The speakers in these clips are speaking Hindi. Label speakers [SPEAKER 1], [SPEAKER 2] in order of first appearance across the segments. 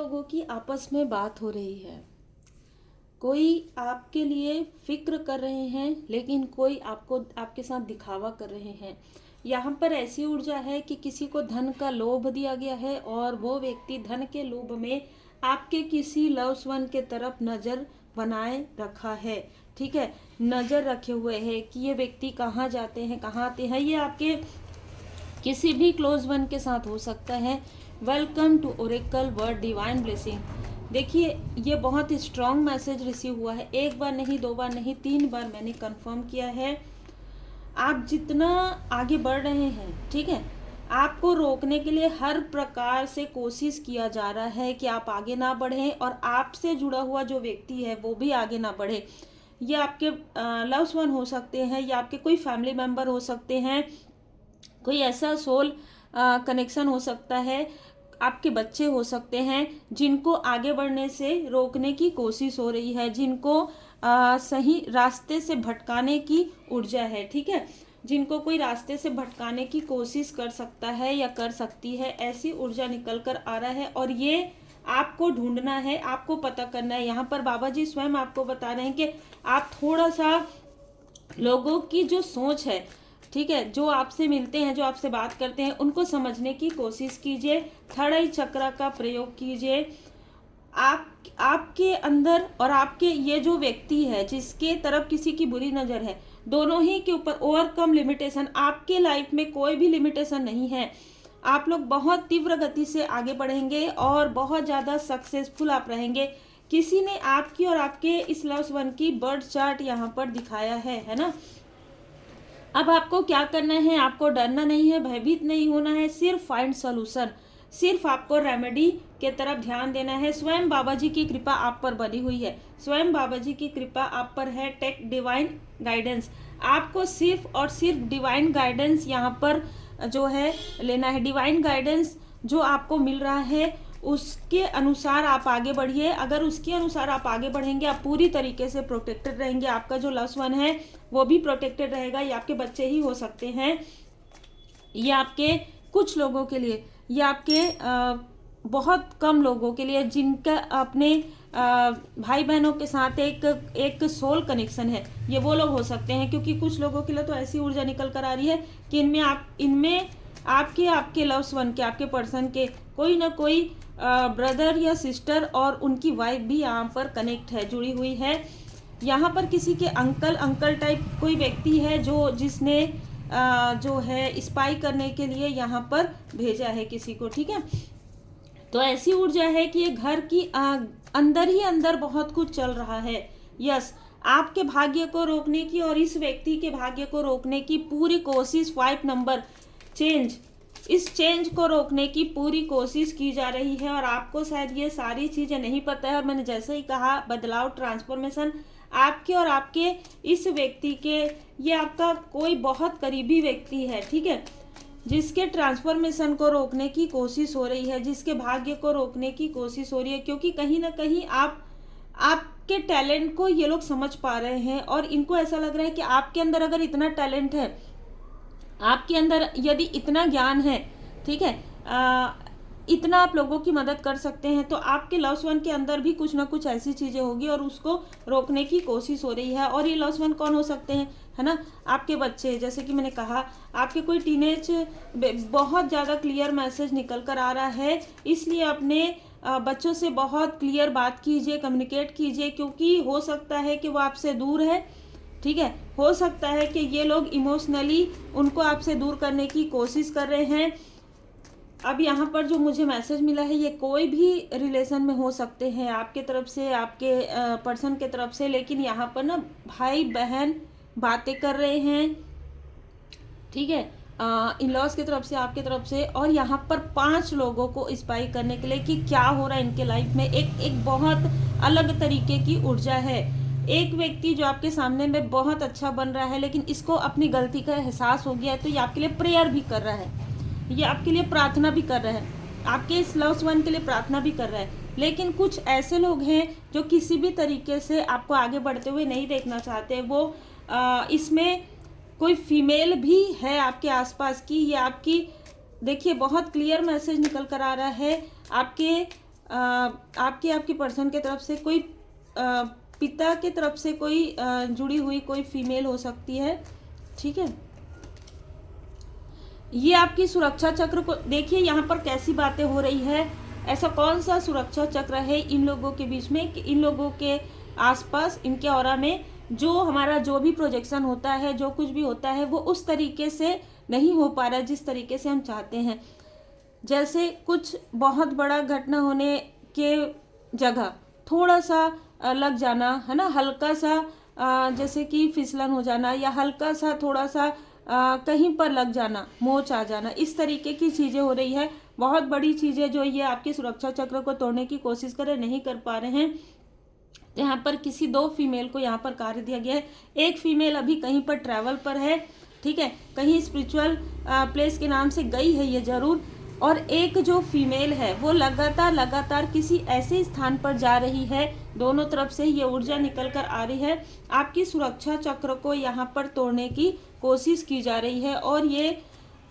[SPEAKER 1] लोगों की आपस में बात हो रही है। कोई आपके लिए फिक्र कर रहे हैं, लेकिन कोई आपको आपके साथ दिखावा कर रहे हैं। यहाँ पर ऐसी ऊर्जा है कि किसी को धन का लोभ दिया गया है और वो व्यक्ति धन के लोभ में आपके किसी लव्स वन के तरफ नजर बनाए रखा है। ठीक है, नजर रखे हुए है कि ये व्यक्ति कहाँ जाते हैं, कहाँ आते हैं। ये आपके किसी भी क्लोज वन के साथ हो सकता है। Welcome to Oracle word divine blessing. देखिए, ये बहुत स्ट्रांग मैसेज रिसीव हुआ है। एक बार नहीं, दो बार नहीं, 3 बार मैंने कंफर्म किया है। आप जितना आगे बढ़ रहे हैं, ठीक है, आपको रोकने के लिए हर प्रकार से कोशिश किया जा रहा है कि आप आगे ना बढ़ें और आपसे जुड़ा हुआ जो व्यक्ति है वो भी आगे ना बढ़े। ये आपके लव्स वन हो सकते हैं या आपके कोई फैमिली मेंबर हो सकते हैं। कोई ऐसा सोल कनेक्शन हो सकता है, आपके बच्चे हो सकते हैं जिनको आगे बढ़ने से रोकने की कोशिश हो रही है, जिनको सही रास्ते से भटकाने की ऊर्जा है। ठीक है, जिनको कोई रास्ते से भटकाने की कोशिश कर सकता है या कर सकती है, ऐसी ऊर्जा निकल कर आ रहा है और ये आपको ढूंढना है, आपको पता करना है। यहाँ पर बाबा जी स्वयं आपको बता रहे हैं कि आप थोड़ा सा लोगों की जो सोच है, ठीक है, जो आपसे मिलते हैं, जो आपसे बात करते हैं, उनको समझने की कोशिश कीजिए। थर्ड आई चक्र का प्रयोग कीजिए। आपके अंदर और आपके ये जो व्यक्ति है जिसके तरफ किसी की बुरी नजर है, दोनों ही के ऊपर ओवरकम लिमिटेशन। आपके लाइफ में कोई भी लिमिटेशन नहीं है। आप लोग बहुत तीव्र गति से आगे बढ़ेंगे और बहुत ज़्यादा सक्सेसफुल आप रहेंगे। किसी ने आपकी और आपके इस लव्स वन की बर्थ चार्ट यहाँ पर दिखाया है ना। अब आपको क्या करना है? आपको डरना नहीं है, भयभीत नहीं होना है, सिर्फ फाइंड सॉल्यूशन। सिर्फ आपको रेमेडी के तरफ ध्यान देना है। स्वयं बाबा जी की कृपा आप पर बनी हुई है, स्वयं बाबा जी की कृपा आप पर है। Take divine guidance. आपको सिर्फ और सिर्फ डिवाइन गाइडेंस यहाँ पर जो है लेना है। डिवाइन गाइडेंस जो आपको मिल रहा है उसके अनुसार आप आगे बढ़िए। अगर उसके अनुसार आप आगे बढ़ेंगे, आप पूरी तरीके से प्रोटेक्टेड रहेंगे। आपका जो लव्स वन है वो भी प्रोटेक्टेड रहेगा। ये आपके बच्चे ही हो सकते हैं, ये आपके कुछ लोगों के लिए, ये आपके बहुत कम लोगों के लिए जिनका अपने भाई बहनों के साथ एक सोल कनेक्शन है, ये वो लोग हो सकते हैं। क्योंकि कुछ लोगों के लिए तो ऐसी ऊर्जा निकल कर आ रही है कि इनमें आपके लव्स वन के, आपके पर्सन के कोई ना कोई ब्रदर या सिस्टर और उनकी वाइफ भी यहाँ पर कनेक्ट है, जुड़ी हुई है। यहाँ पर किसी के अंकल टाइप कोई व्यक्ति है जिसने जो है स्पाई करने के लिए यहाँ पर भेजा है किसी को। ठीक है, तो ऐसी ऊर्जा है कि ये घर की अंदर ही अंदर बहुत कुछ चल रहा है। यस, आपके भाग्य को रोकने की और इस व्यक्ति के भाग्य को रोकने की पूरी कोशिश, 5 नंबर चेंज, इस चेंज को रोकने की पूरी कोशिश की जा रही है। और आपको शायद ये सारी चीजें नहीं पता है, और मैंने जैसे ही कहा बदलाव, ट्रांसफॉर्मेशन आपके और आपके इस व्यक्ति के, ये आपका कोई बहुत करीबी व्यक्ति है, ठीक है, जिसके ट्रांसफॉर्मेशन को रोकने की कोशिश हो रही है, जिसके भाग्य को रोकने की कोशिश हो रही है। क्योंकि कहीं ना कहीं आपके टैलेंट को ये लोग समझ पा रहे हैं और इनको ऐसा लग रहा है कि आपके अंदर अगर इतना टैलेंट है, आपके अंदर यदि इतना ज्ञान है, ठीक है, इतना आप लोगों की मदद कर सकते हैं, तो आपके लव्स वन के अंदर भी कुछ ना कुछ ऐसी चीजें होगी और उसको रोकने की कोशिश हो रही है। और ये लव्स वन कौन हो सकते हैं, है ना, आपके बच्चे। जैसे कि मैंने कहा, आपके कोई टीनेज, बहुत ज़्यादा क्लियर मैसेज निकल कर आ रहा है, इसलिए अपने बच्चों से बहुत क्लियर बात कीजिए, कम्युनिकेट कीजिए। क्योंकि हो सकता है कि वो आपसे दूर है, ठीक है, हो सकता है कि ये लोग इमोशनली उनको आपसे दूर करने की कोशिश कर रहे हैं। अब यहाँ पर जो मुझे मैसेज मिला है, ये कोई भी रिलेशन में हो सकते हैं, आपके तरफ से, आपके पर्सन के तरफ से। लेकिन यहाँ पर ना भाई बहन बातें कर रहे हैं, ठीक है, इन लॉज की तरफ से, आपके तरफ से। और यहाँ पर 5 लोगों को स्पाई करने के लिए कि क्या हो रहा है इनके लाइफ में। एक बहुत अलग तरीके की ऊर्जा है। एक व्यक्ति जो आपके सामने में बहुत अच्छा बन रहा है, लेकिन इसको अपनी गलती का एहसास हो गया है, तो ये आपके लिए प्रेयर भी कर रहा है, ये आपके लिए प्रार्थना भी कर रहा है, आपके इस लव्स वन के लिए प्रार्थना भी कर रहा है। लेकिन कुछ ऐसे लोग हैं जो किसी भी तरीके से आपको आगे बढ़ते हुए नहीं देखना चाहते। वो इसमें कोई फीमेल भी है आपके आसपास की, ये आपकी, देखिए, बहुत क्लियर मैसेज निकल कर आ रहा है। आपके आपके पर्सन के तरफ से कोई पिता की तरफ से कोई जुड़ी हुई कोई फीमेल हो सकती है, ठीक है। ये आपकी सुरक्षा चक्र को देखिए यहाँ पर कैसी बातें हो रही है। ऐसा कौन सा सुरक्षा चक्र है इन लोगों के बीच में कि इन लोगों के आसपास, इनके ऑरा में जो हमारा जो भी प्रोजेक्शन होता है, जो कुछ भी होता है, वो उस तरीके से नहीं हो पा रहा है जिस तरीके से हम चाहते हैं। जैसे कुछ बहुत बड़ा घटना होने के जगह थोड़ा सा लग जाना, है ना, हल्का सा जैसे कि फिसलन हो जाना, या हल्का सा थोड़ा सा कहीं पर लग जाना, मोच आ जाना, इस तरीके की चीज़ें हो रही है। बहुत बड़ी चीज़ें जो ये आपके सुरक्षा चक्र को तोड़ने की कोशिश कर रहे, नहीं कर पा रहे हैं। यहाँ पर किसी 2 फीमेल को यहाँ पर कार्य दिया गया है। एक फीमेल अभी कहीं पर ट्रैवल पर है, ठीक है, कहीं स्पिरिचुअल प्लेस के नाम से गई है ये ज़रूर। और एक जो फीमेल है वो लगातार किसी ऐसे स्थान पर जा रही है, दोनों तरफ से ये ऊर्जा निकल कर आ रही है। आपकी सुरक्षा चक्र को यहाँ पर तोड़ने की कोशिश की जा रही है। और ये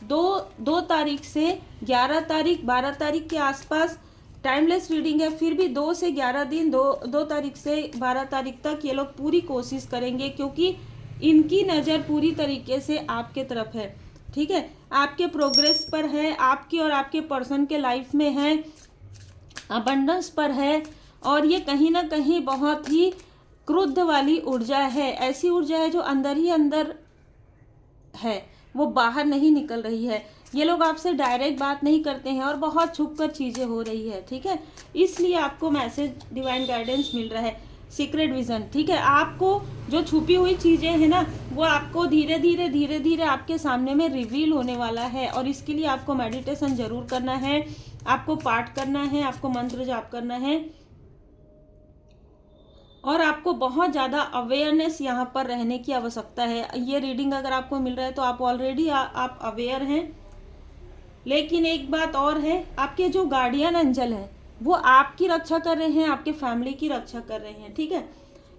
[SPEAKER 1] 2 तारीख से 11 तारीख 12 तारीख के आसपास टाइमलेस रीडिंग है। फिर भी 2 से 11 दिन, 2 तारीख से 12 तारीख तक ये लोग पूरी कोशिश करेंगे, क्योंकि इनकी नज़र पूरी तरीके से आपके तरफ है, ठीक है, आपके प्रोग्रेस पर है, आपकी और आपके पर्सन के लाइफ में है, अबंडेंस पर है। और ये कहीं ना कहीं बहुत ही क्रोध वाली ऊर्जा है, ऐसी ऊर्जा है जो अंदर ही अंदर है, वो बाहर नहीं निकल रही है। ये लोग आपसे डायरेक्ट बात नहीं करते हैं और बहुत छुप कर चीज़ें हो रही है, ठीक है। इसलिए आपको मैसेज डिवाइन गाइडेंस मिल रहा है, सीक्रेट विजन, ठीक है। आपको जो छुपी हुई चीज़ें हैं ना, वो आपको धीरे धीरे आपके सामने में रिवील होने वाला है। और इसके लिए आपको मेडिटेशन जरूर करना है, आपको पाठ करना है, आपको मंत्र जाप करना है, और आपको बहुत ज़्यादा अवेयरनेस यहाँ पर रहने की आवश्यकता है। ये रीडिंग अगर आपको मिल रहा है तो आप ऑलरेडी आप अवेयर हैं। लेकिन एक बात और है, आपके जो गार्डियन एंजल हैं वो आपकी रक्षा कर रहे हैं, आपके फैमिली की रक्षा कर रहे हैं, ठीक है,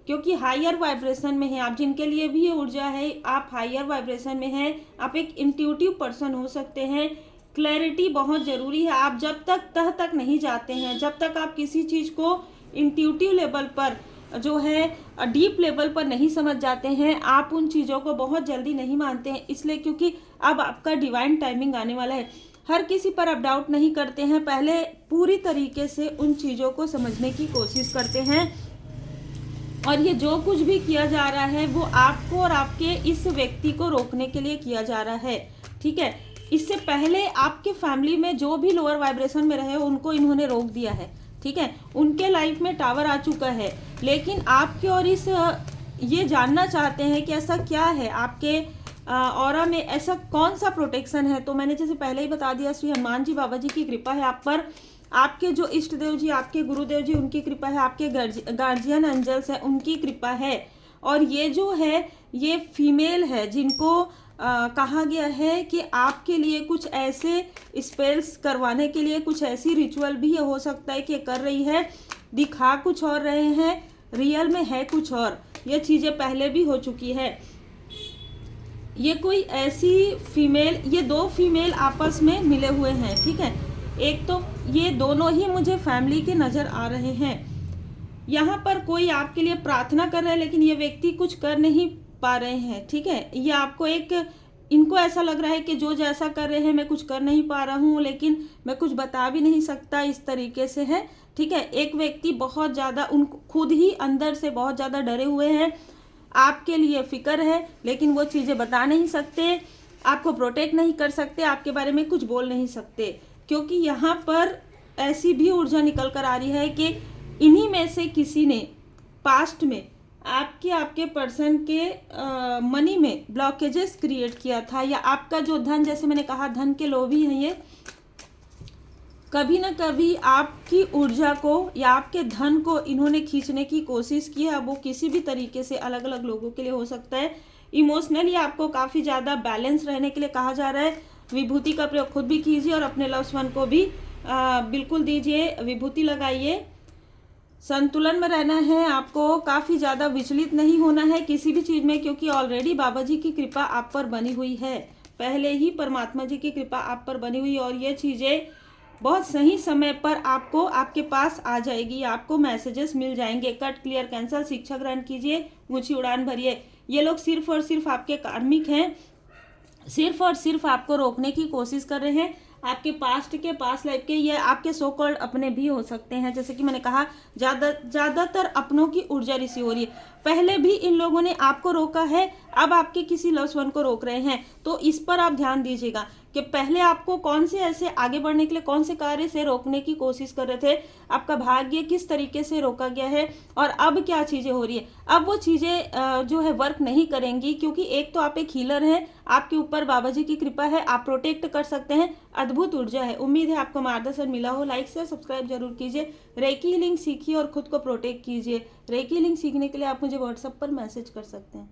[SPEAKER 1] क्योंकि हायर वाइब्रेशन में है आप, जिनके लिए भी ये ऊर्जा है, आप हायर वाइब्रेशन में हैं, आप एक इंट्यूटिव पर्सन हो सकते हैं। क्लैरिटी बहुत ज़रूरी है। आप जब तक तह तक नहीं जाते हैं, जब तक आप किसी चीज़ को इंट्यूटिव लेवल पर जो है डीप लेवल पर नहीं समझ जाते हैं, आप उन चीज़ों को बहुत जल्दी नहीं मानते हैं। इसलिए क्योंकि अब आपका डिवाइन टाइमिंग आने वाला है। हर किसी पर आप डाउट नहीं करते हैं, पहले पूरी तरीके से उन चीज़ों को समझने की कोशिश करते हैं। और ये जो कुछ भी किया जा रहा है वो आपको और आपके इस व्यक्ति को रोकने के लिए किया जा रहा है, ठीक है। इससे पहले आपके फैमिली में जो भी लोअर वाइब्रेशन में रहे उनको इन्होंने रोक दिया है, ठीक है, उनके लाइफ में टावर आ चुका है। लेकिन आपके और इस ये जानना चाहते हैं कि ऐसा क्या है आपके ऑरा में, ऐसा कौन सा प्रोटेक्शन है। तो मैंने जैसे पहले ही बता दिया, श्री हनुमान जी बाबा जी की कृपा है आप पर, आपके जो इष्ट देव जी, आपके गुरुदेव जी, उनकी कृपा है, आपके गार्जियन एंजल्स है, उनकी कृपा है। और ये जो है ये फीमेल है जिनको कहा गया है कि आपके लिए कुछ ऐसे स्पेल्स करवाने के लिए कुछ ऐसी रिचुअल भी हो सकता है कि कर रही है। दिखा कुछ और रहे हैं, रियल में है कुछ और। ये चीज़ें पहले भी हो चुकी है। ये कोई ऐसी फीमेल, ये 2 फीमेल आपस में मिले हुए हैं, ठीक है। एक तो ये दोनों ही मुझे फैमिली के नज़र आ रहे हैं। यहाँ पर कोई आपके लिए प्रार्थना कर रहा है, लेकिन ये व्यक्ति कुछ कर नहीं पा रहे हैं, ठीक है। ये आपको इनको ऐसा लग रहा है कि जो जैसा कर रहे हैं मैं कुछ कर नहीं पा रहा हूँ, लेकिन मैं कुछ बता भी नहीं सकता, इस तरीके से है, ठीक है। एक व्यक्ति बहुत ज़्यादा उनको खुद ही अंदर से बहुत ज़्यादा डरे हुए हैं, आपके लिए फिक्र है, लेकिन वो चीज़ें बता नहीं सकते, आपको प्रोटेक्ट नहीं कर सकते, आपके बारे में कुछ बोल नहीं सकते, क्योंकि यहाँ पर ऐसी भी ऊर्जा निकल कर आ रही है कि इन्हीं में से किसी ने पास्ट में आपके पर्सन के मनी में ब्लॉकेजेस क्रिएट किया था, या आपका जो धन, जैसे मैंने कहा धन के लोभी हैं ये, कभी ना कभी आपकी ऊर्जा को या आपके धन को इन्होंने खींचने की कोशिश की है। अब वो किसी भी तरीके से अलग अलग लोगों के लिए हो सकता है। इमोशनली आपको काफ़ी ज़्यादा बैलेंस रहने के लिए कहा जा रहा है। विभूति का प्रयोग खुद भी कीजिए और अपने लव्स वन को भी बिल्कुल दीजिए, विभूति लगाइए। संतुलन में रहना है आपको, काफ़ी ज़्यादा विचलित नहीं होना है किसी भी चीज़ में, क्योंकि ऑलरेडी बाबा जी की कृपा आप पर बनी हुई है, पहले ही परमात्मा जी की कृपा आप पर बनी हुई। और ये चीज़ें बहुत सही समय पर आपको आपके पास आ जाएगी, आपको मैसेजेस मिल जाएंगे। कट, क्लियर, कैंसल, शिक्षा ग्रहण कीजिए, ऊंची उड़ान भरिए। ये लोग सिर्फ और सिर्फ आपके कार्मिक हैं, सिर्फ और सिर्फ आपको रोकने की कोशिश कर रहे हैं। आपके पास्ट के, पास्ट लाइफ के, ये आपके सो कॉल्ड अपने भी हो सकते हैं। जैसे कि मैंने कहा, ज़्यादातर अपनों की ऊर्जा रिसीव हो रही है। पहले भी इन लोगों ने आपको रोका है, अब आपके किसी लव्ड वन को रोक रहे हैं। तो इस पर आप ध्यान दीजिएगा कि पहले आपको कौन से ऐसे आगे बढ़ने के लिए कौन से कार्य से रोकने की कोशिश कर रहे थे, आपका भाग्य किस तरीके से रोका गया है, और अब क्या चीज़ें हो रही है। अब वो चीज़ें जो है वर्क नहीं करेंगी, क्योंकि एक तो आप एक हीलर हैं, आपके ऊपर बाबा जी की कृपा है, आप प्रोटेक्ट कर सकते हैं, अद्भुत ऊर्जा है। उम्मीद है आपको मार्गदर्शन मिला हो। लाइक शेयर सब्सक्राइब जरूर कीजिए। रेकी हीलिंग सीखिए और खुद को प्रोटेक्ट कीजिए। रेकी हीलिंग सीखने के लिए आप मुझे व्हाट्सएप पर मैसेज कर सकते हैं।